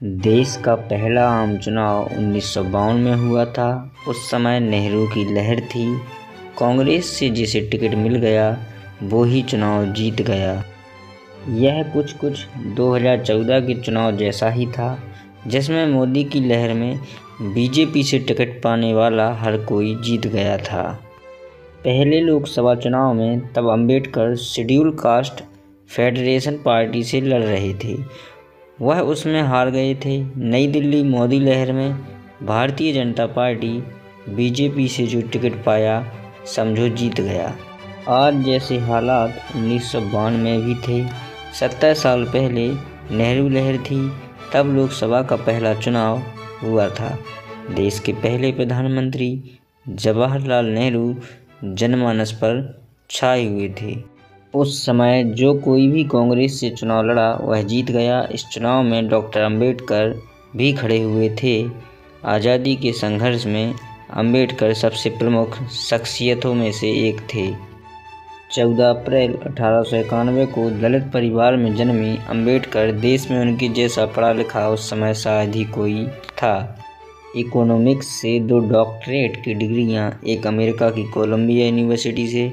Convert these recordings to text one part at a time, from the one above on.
देश का पहला आम चुनाव 1952 में हुआ था। उस समय नेहरू की लहर थी। कांग्रेस से जिसे टिकट मिल गया वो ही चुनाव जीत गया। यह कुछ 2014 के चुनाव जैसा ही था, जिसमें मोदी की लहर में बीजेपी से टिकट पाने वाला हर कोई जीत गया था। पहले लोकसभा चुनाव में तब Ambedkar schedule caste federation party से लड़ रहे थे। वह उसमें हार गए थे। नई दिल्ली मोदी लहर में भारतीय जनता पार्टी बीजेपी से जो टिकट पाया समझो जीत गया। आज जैसे हालात 1952 में भी थे। 70 साल पहले नेहरू लहर थी, तब लोकसभा का पहला चुनाव हुआ था। देश के पहले प्रधानमंत्री जवाहरलाल नेहरू जनमानस पर छाए हुए थे। उस समय जो कोई भी कांग्रेस से चुनाव लड़ा वह जीत गया। इस चुनाव में डॉक्टर अंबेडकर भी खड़े हुए थे। आज़ादी के संघर्ष में अंबेडकर सबसे प्रमुख शख्सियतों में से एक थे। 14 अप्रैल 1891 को दलित परिवार में जन्मे अंबेडकर देश में उनके जैसा पढ़ा लिखा उस समय शायद ही कोई था। इकोनॉमिक्स से 2 डॉक्टरेट की डिग्रियां, एक अमेरिका की कोलंबिया यूनिवर्सिटी से,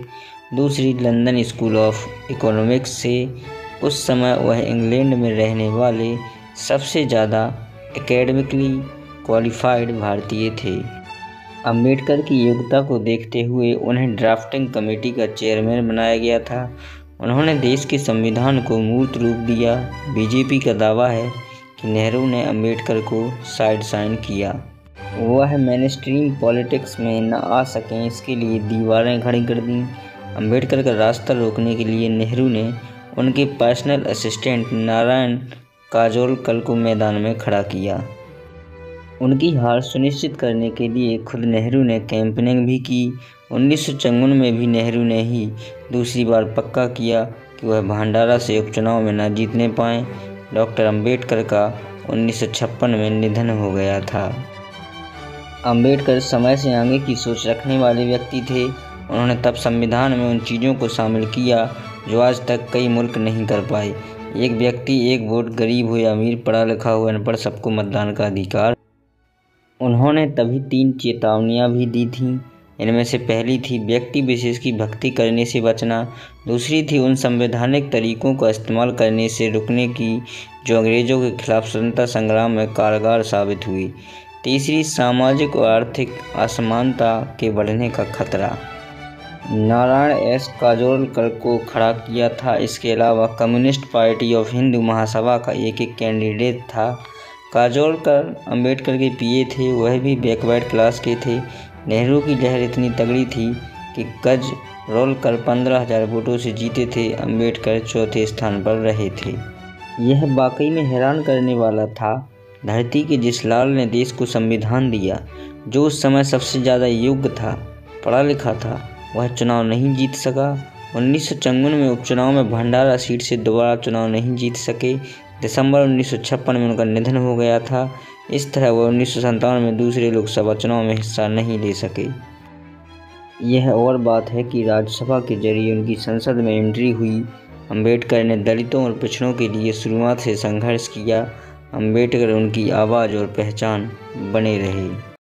दूसरी लंदन स्कूल ऑफ इकोनॉमिक्स से। उस समय वह इंग्लैंड में रहने वाले सबसे ज़्यादा एकेडमिकली क्वालिफाइड भारतीय थे। अंबेडकर की योग्यता को देखते हुए उन्हें ड्राफ्टिंग कमेटी का चेयरमैन बनाया गया था। उन्होंने देश के संविधान को मूर्त रूप दिया। बीजेपी का दावा है कि नेहरू ने अंबेडकर को साइड साइन किया। वह मेनस्ट्रीम पॉलिटिक्स में न आ सकें, इसके लिए दीवारें खड़ी कर दीं। अंबेडकर का रास्ता रोकने के लिए नेहरू ने उनके पर्सनल असिस्टेंट नारायण काजोलकर को मैदान में खड़ा किया। उनकी हार सुनिश्चित करने के लिए खुद नेहरू ने कैंपेनिंग भी की। 1954 में भी नेहरू ने ही दूसरी बार पक्का किया कि वह भंडारा से उपचुनाव में न जीतने पाएं। डॉक्टर अंबेडकर का 1956 में निधन हो गया था। अंबेडकर समय से आगे की सोच रखने वाले व्यक्ति थे। उन्होंने तब संविधान में उन चीज़ों को शामिल किया जो आज तक कई मुल्क नहीं कर पाए। एक व्यक्ति एक वोट, गरीब हो या अमीर, पढ़ा लिखा हो अनपढ़, सबको मतदान का अधिकार। उन्होंने तभी 3 चेतावनियां भी दी थीं। इनमें से पहली थी व्यक्ति विशेष की भक्ति करने से बचना। दूसरी थी उन संवैधानिक तरीकों का इस्तेमाल करने से रुकने की जो अंग्रेज़ों के खिलाफ स्वतंत्रता संग्राम में कारगर साबित हुई। तीसरी, सामाजिक और आर्थिक असमानता के बढ़ने का खतरा। नारायण एस काजोलकर को खड़ा किया था। इसके अलावा communist party of Hindu Mahasabha का एक कैंडिडेट था। काजोलकर अंबेडकर के पीए थे, वह भी बैकवर्ड क्लास के थे। नेहरू की लहर इतनी तगड़ी थी कि काजोलकर 15,000 वोटों से जीते थे। अंबेडकर चौथे स्थान पर रहे थे। यह वाकई में हैरान करने वाला था। धरती के जिस लाल ने देश को संविधान दिया, जो उस समय सबसे ज़्यादा योग्य था, पढ़ा लिखा था, वह चुनाव नहीं जीत सका। 1954 में उपचुनाव में भंडारा सीट से दोबारा चुनाव नहीं जीत सके। दिसंबर 1956 में उनका निधन हो गया था। इस तरह वह 1957 में दूसरे लोकसभा चुनाव में हिस्सा नहीं ले सके। यह और बात है कि राज्यसभा के जरिए उनकी संसद में एंट्री हुई। अंबेडकर ने दलितों और पिछड़ों के लिए शुरुआत से संघर्ष किया। अंबेडकर उनकी आवाज़ और पहचान बने रहे।